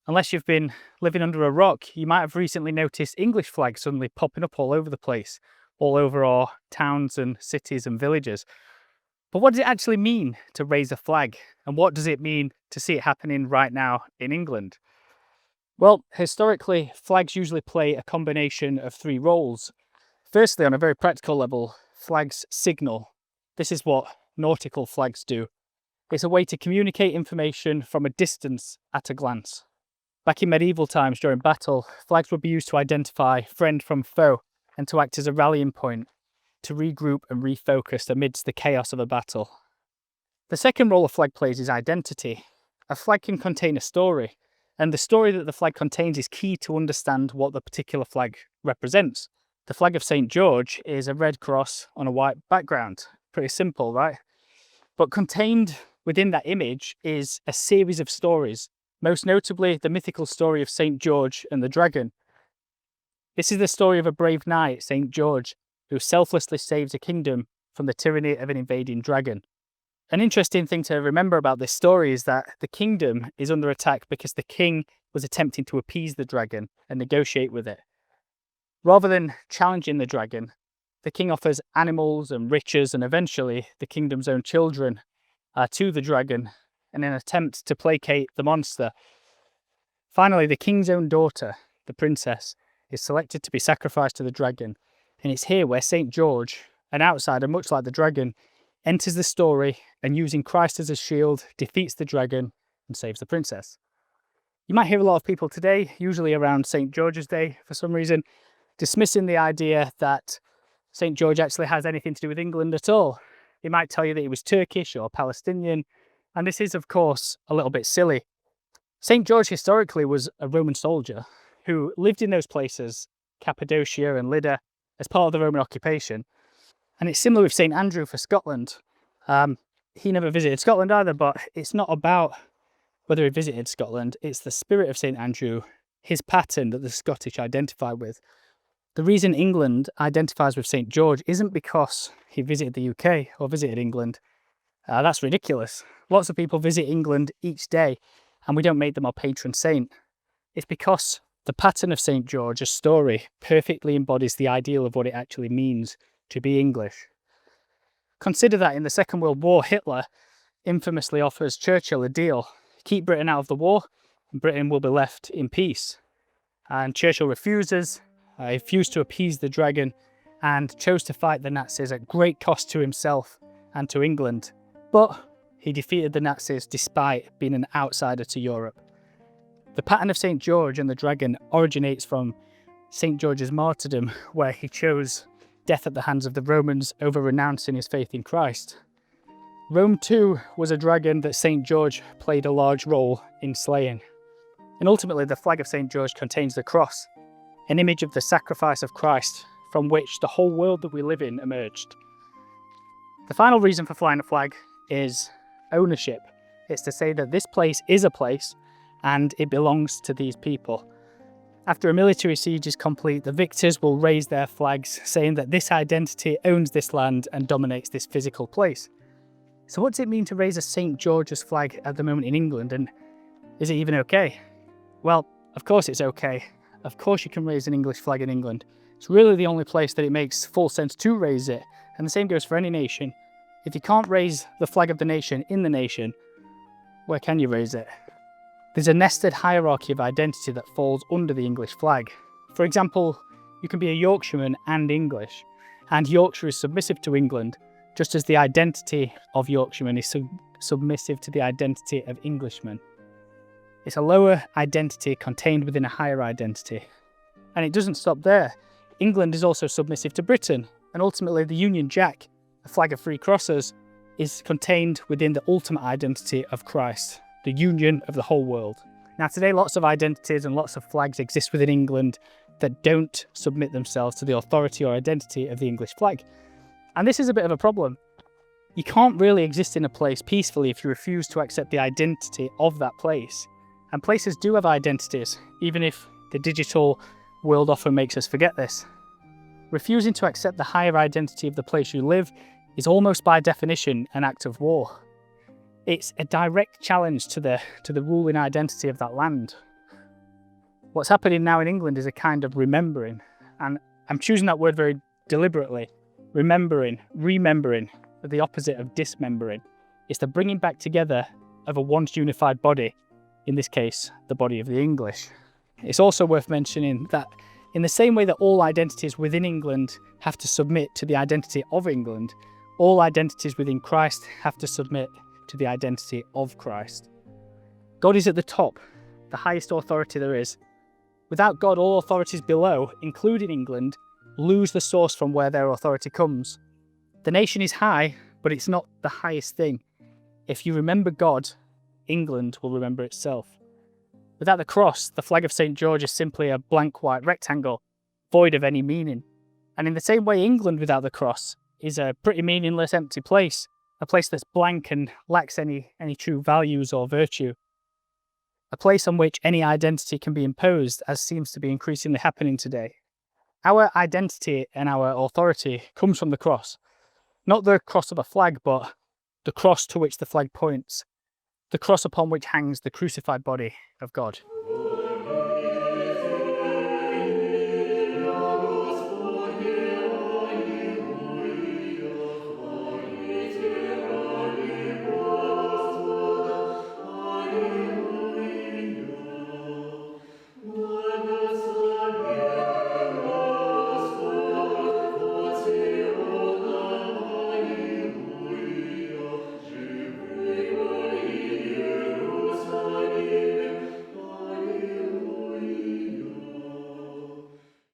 Unless you've been living under a rock, you might have recently noticed English flags suddenly popping up all over the place, all over our towns and cities and villages. But what does it actually mean to raise a flag? And what does it mean to see it happening right now in England? Well, historically, flags usually play a combination of three roles. Firstly, on a very practical level, flags signal. This is what nautical flags do. It's a way to communicate information from a distance at a glance. Back in medieval times during battle, flags would be used to identify friend from foe and to act as a rallying point, to regroup and refocus amidst the chaos of a battle. The second role a flag plays is identity. A flag can contain a story, and the story that the flag contains is key to understand what the particular flag represents. The flag of St. George is a red cross on a white background. Pretty simple, right? But contained within that image is a series of stories, most notably the mythical story of St. George and the dragon. This is the story of a brave knight, St. George, who selflessly saves a kingdom from the tyranny of an invading dragon. An interesting thing to remember about this story is that the kingdom is under attack because the king was attempting to appease the dragon and negotiate with it. Rather than challenging the dragon, the king offers animals and riches and eventually the kingdom's own children to the dragon in an attempt to placate the monster. Finally, the king's own daughter, the princess, is selected to be sacrificed to the dragon, and it's here where St. George, an outsider much like the dragon, enters the story and using Christ as a shield, defeats the dragon and saves the princess. You might hear a lot of people today, usually around St. George's Day for some reason, dismissing the idea that St. George actually has anything to do with England at all. They might tell you that he was Turkish or Palestinian, and this is of course a little bit silly. St. George historically was a Roman soldier who lived in those places, Cappadocia and Lydda, as part of the Roman occupation. And it's similar with St. Andrew for Scotland. He never visited Scotland either, but it's not about whether he visited Scotland, it's the spirit of St. Andrew, his pattern that the Scottish identify with. The reason England identifies with St. George isn't because he visited the UK or visited England. That's ridiculous. Lots of people visit England each day and we don't make them our patron saint. It's because the pattern of St. George's story perfectly embodies the ideal of what it actually means to be English. Consider that in the Second World War, Hitler infamously offers Churchill a deal. Keep Britain out of the war and Britain will be left in peace. And Churchill refuses. He refused to appease the dragon and chose to fight the Nazis at great cost to himself and to England. But he defeated the Nazis despite being an outsider to Europe. The pattern of St. George and the dragon originates from St. George's martyrdom, where he chose death at the hands of the Romans over renouncing his faith in Christ. Rome too was a dragon that St. George played a large role in slaying. And ultimately the flag of St. George contains the cross, an image of the sacrifice of Christ from which the whole world that we live in emerged. The final reason for flying a flag is ownership. It's to say that this place is a place and it belongs to these people. After a military siege is complete, the victors will raise their flags saying that this identity owns this land and dominates this physical place. So what does it mean to raise a St. George's flag at the moment in England, and is it even okay? Well, of course it's okay. Of course you can raise an English flag in England. It's really the only place that it makes full sense to raise it, and the same goes for any nation. If you can't raise the flag of the nation in the nation, where can you raise it? There's a nested hierarchy of identity that falls under the English flag. For example, you can be a Yorkshireman and English, and Yorkshire is submissive to England, just as the identity of Yorkshireman is submissive to the identity of Englishmen. It's a lower identity contained within a higher identity. And it doesn't stop there. England is also submissive to Britain, and ultimately the Union Jack, a flag of three crosses, is contained within the ultimate identity of Christ, the union of the whole world. Now today lots of identities and lots of flags exist within England that don't submit themselves to the authority or identity of the English flag. And this is a bit of a problem. You can't really exist in a place peacefully if you refuse to accept the identity of that place. And places do have identities, even if the digital world often makes us forget this. Refusing to accept the higher identity of the place you live is almost by definition an act of war. It's a direct challenge to the ruling identity of that land. What's happening now in England is a kind of remembering, and I'm choosing that word very deliberately. Remembering, the opposite of dismembering. It's the bringing back together of a once unified body, in this case, the body of the English. It's also worth mentioning that in the same way that all identities within England have to submit to the identity of England, all identities within Christ have to submit to the identity of Christ. God is at the top, the highest authority there is. Without God, all authorities below, including England, lose the source from where their authority comes. The nation is high, but it's not the highest thing. If you remember God, England will remember itself. Without the cross, the flag of St. George is simply a blank white rectangle, void of any meaning. And in the same way, England without the cross is a pretty meaningless, empty place, a place that's blank and lacks any true values or virtue. A place on which any identity can be imposed, as seems to be increasingly happening today. Our identity and our authority comes from the cross. Not the cross of a flag, but the cross to which the flag points. The cross upon which hangs the crucified body of God.